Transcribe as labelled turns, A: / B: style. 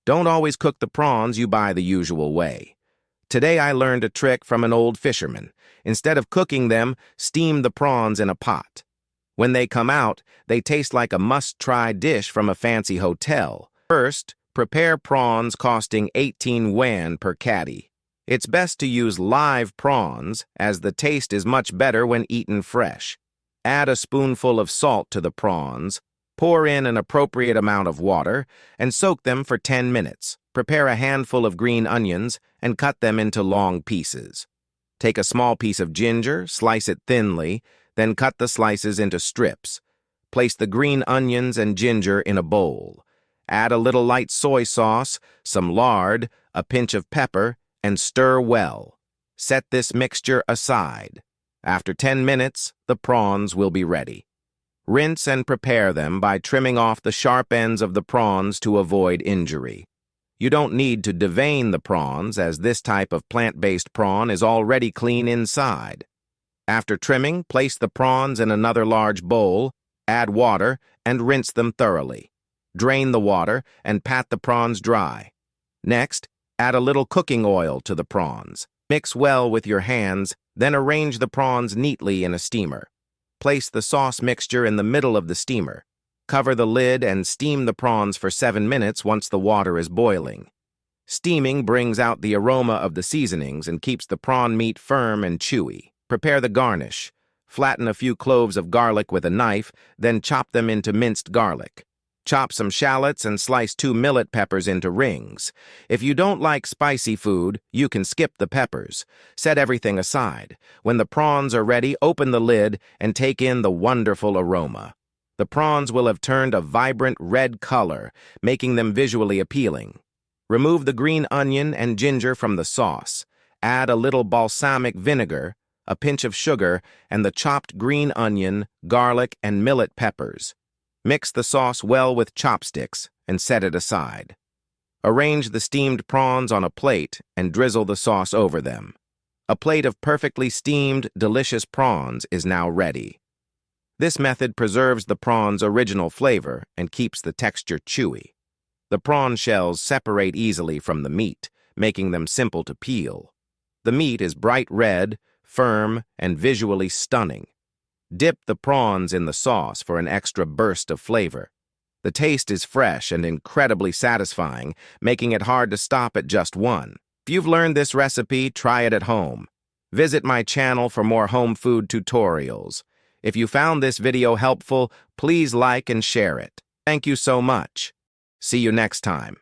A: Don't always cook the prawns you buy the usual way. Today I learned a trick from an old fisherman. Instead of cooking them, steam the prawns in a pot. When they come out, they taste like a must-try dish from a fancy hotel. First, prepare prawns costing 18 yuan per caddy. It's best to use live prawns, as the taste is much better when eaten fresh. Add a spoonful of salt to the prawns, pour in an appropriate amount of water, and soak them for 10 minutes. Prepare a handful of green onions and cut them into long pieces. Take a small piece of ginger, slice it thinly, then cut the slices into strips. Place the green onions and ginger in a bowl. Add a little light soy sauce, some lard, a pinch of pepper, and stir well. Set this mixture aside. After 10 minutes, the prawns will be ready. Rinse and prepare them by trimming off the sharp ends of the prawns to avoid injury. You don't need to devein the prawns, as this type of plant-based prawn is already clean inside. After trimming, place the prawns in another large bowl, add water, and rinse them thoroughly. Drain the water and pat the prawns dry. Next, add a little cooking oil to the prawns. Mix well with your hands, then arrange the prawns neatly in a steamer. Place the sauce mixture in the middle of the steamer. Cover the lid and steam the prawns for 7 minutes once the water is boiling. Steaming brings out the aroma of the seasonings and keeps the prawn meat firm and chewy. Prepare the garnish. Flatten a few cloves of garlic with a knife, then chop them into minced garlic. Chop some shallots and slice 2 millet peppers into rings. If you don't like spicy food, you can skip the peppers. Set everything aside. When the prawns are ready, open the lid and take in the wonderful aroma. The prawns will have turned a vibrant red color, making them visually appealing. Remove the green onion and ginger from the sauce. Add a little balsamic vinegar, a pinch of sugar, and the chopped green onion, garlic, and millet peppers. Mix the sauce well with chopsticks and set it aside. Arrange the steamed prawns on a plate and drizzle the sauce over them. A plate of perfectly steamed, delicious prawns is now ready. This method preserves the prawn's original flavor and keeps the texture chewy. The prawn shells separate easily from the meat, making them simple to peel. The meat is bright red, firm, and visually stunning. Dip the prawns in the sauce for an extra burst of flavor. The taste is fresh and incredibly satisfying, making it hard to stop at just one. If you've learned this recipe, try it at home. Visit my channel for more home food tutorials. If you found this video helpful, please like and share it. Thank you so much. See you next time.